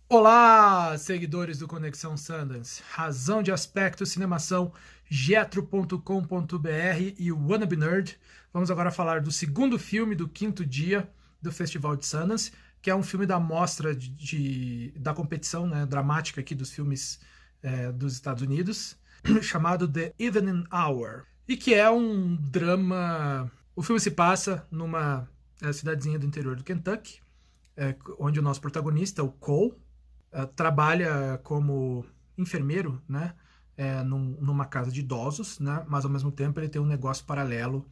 Olá, seguidores do Conexão Sundance, Razão de Aspecto, Cinemação, Getro.com.br e o Wannabe Nerd. Vamos agora falar do segundo filme do quinto dia do Festival de Sundance, que é um filme da mostra da competição, né, dramática aqui dos filmes dos Estados Unidos, chamado The Evening Hour, e que é um drama. O filme se passa numa cidadezinha do interior do Kentucky, onde o nosso protagonista, o Cole, trabalha como enfermeiro, né, numa casa de idosos, né, mas ao mesmo tempo ele tem um negócio paralelo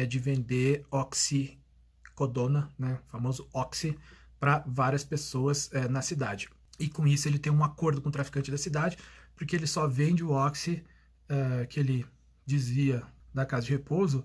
de vender oxicodona, né, famoso oxy, para várias pessoas na cidade. E com isso ele tem um acordo com o traficante da cidade, porque ele só vende o oxy que ele desvia da casa de repouso.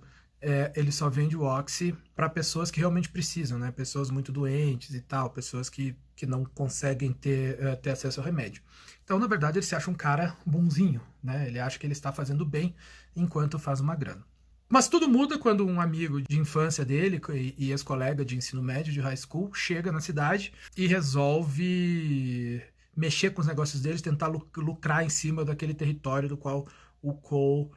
Ele só vende o oxy para pessoas que realmente precisam, né? Pessoas muito doentes e tal, pessoas que não conseguem ter acesso ao remédio. Então, na verdade, ele se acha um cara bonzinho, né? Ele acha que ele está fazendo bem enquanto faz uma grana. Mas tudo muda quando um amigo de infância dele e ex-colega de ensino médio, de high school, chega na cidade e resolve mexer com os negócios deles, tentar lucrar em cima daquele território do qual o Cole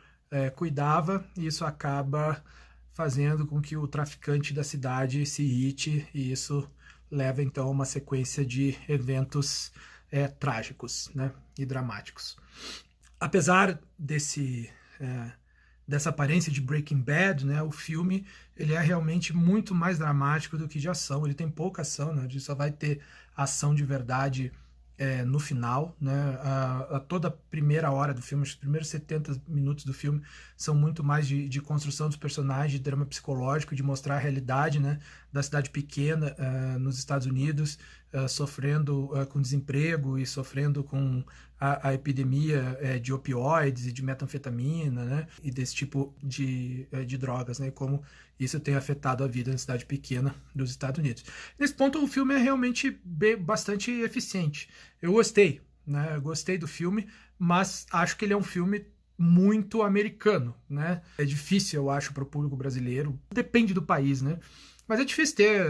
cuidava, e isso acaba fazendo com que o traficante da cidade se irrite, e isso leva então a uma sequência de eventos trágicos, né, e dramáticos. Apesar dessa aparência de Breaking Bad, né, o filme ele é realmente muito mais dramático do que de ação. Ele tem pouca ação, né, a gente só vai ter ação de verdade no final, né? Toda a primeira hora do filme, os primeiros 70 minutos do filme são muito mais de construção dos personagens, de drama psicológico, de mostrar a realidade, né, da cidade pequena nos Estados Unidos, sofrendo com desemprego e sofrendo com a epidemia de opioides e de metanfetamina, né, e desse tipo de drogas, né, como isso tem afetado a vida na cidade pequena dos Estados Unidos. Nesse ponto, o filme é realmente bastante eficiente. Eu gostei, né? Eu gostei do filme, mas acho que ele é um filme muito americano, né? É difícil, eu acho, para o público brasileiro. Depende do país, né? Mas é difícil ter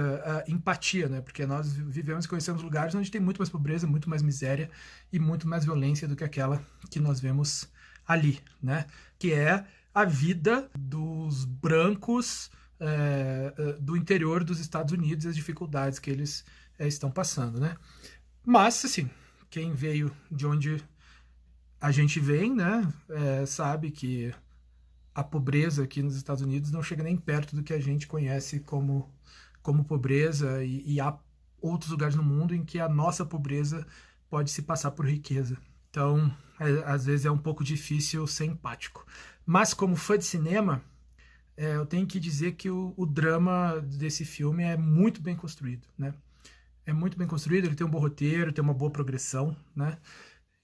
empatia, né? Porque nós vivemos e conhecemos lugares onde tem muito mais pobreza, muito mais miséria e muito mais violência do que aquela que nós vemos ali, né? Que é a vida dos brancos do interior dos Estados Unidos e as dificuldades que eles estão passando, né? Mas, assim, quem veio de onde a gente vem, né, sabe que a pobreza aqui nos Estados Unidos não chega nem perto do que a gente conhece como pobreza, e há outros lugares no mundo em que a nossa pobreza pode se passar por riqueza. Então, às vezes é um pouco difícil ser empático. Mas como fã de cinema, eu tenho que dizer que o drama desse filme é muito bem construído, né? É muito bem construído, ele tem um bom roteiro, tem uma boa progressão, né?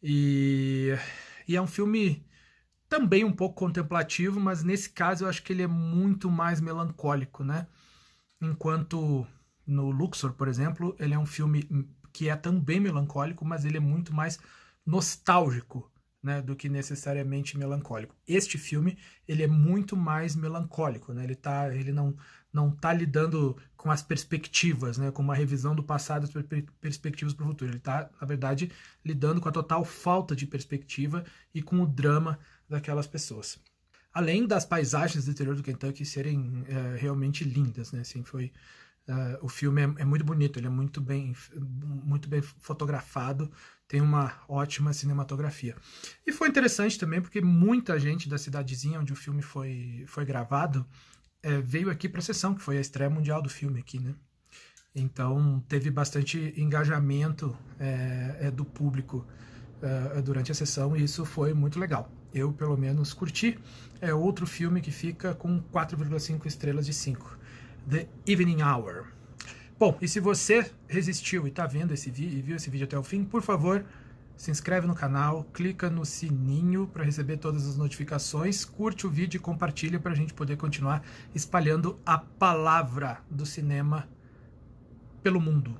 E é um filme também um pouco contemplativo, mas nesse caso eu acho que ele é muito mais melancólico, né? Enquanto no Luxor, por exemplo, ele é um filme que é também melancólico, mas ele é muito mais nostálgico, né, do que necessariamente melancólico. Este filme, ele é muito mais melancólico, né? Ele não tá lidando com as perspectivas, né, com uma revisão do passado, as perspectivas para o futuro. Ele está, na verdade, lidando com a total falta de perspectiva e com o drama daquelas pessoas. Além das paisagens do interior do Kentucky serem realmente lindas, né? Assim, o filme é muito bonito, ele é muito bem fotografado, tem uma ótima cinematografia. E foi interessante também porque muita gente da cidadezinha onde o filme foi gravado veio aqui para a sessão, que foi a estreia mundial do filme aqui, né? Então teve bastante engajamento do público durante a sessão, e isso foi muito legal. Eu, pelo menos, curti. É outro filme que fica com 4,5 estrelas de 5. The Evening Hour. Bom, e se você resistiu e está vendo esse vídeo e viu esse vídeo até o fim, por favor, se inscreve no canal, clica no sininho para receber todas as notificações, curte o vídeo e compartilha para a gente poder continuar espalhando a palavra do cinema pelo mundo.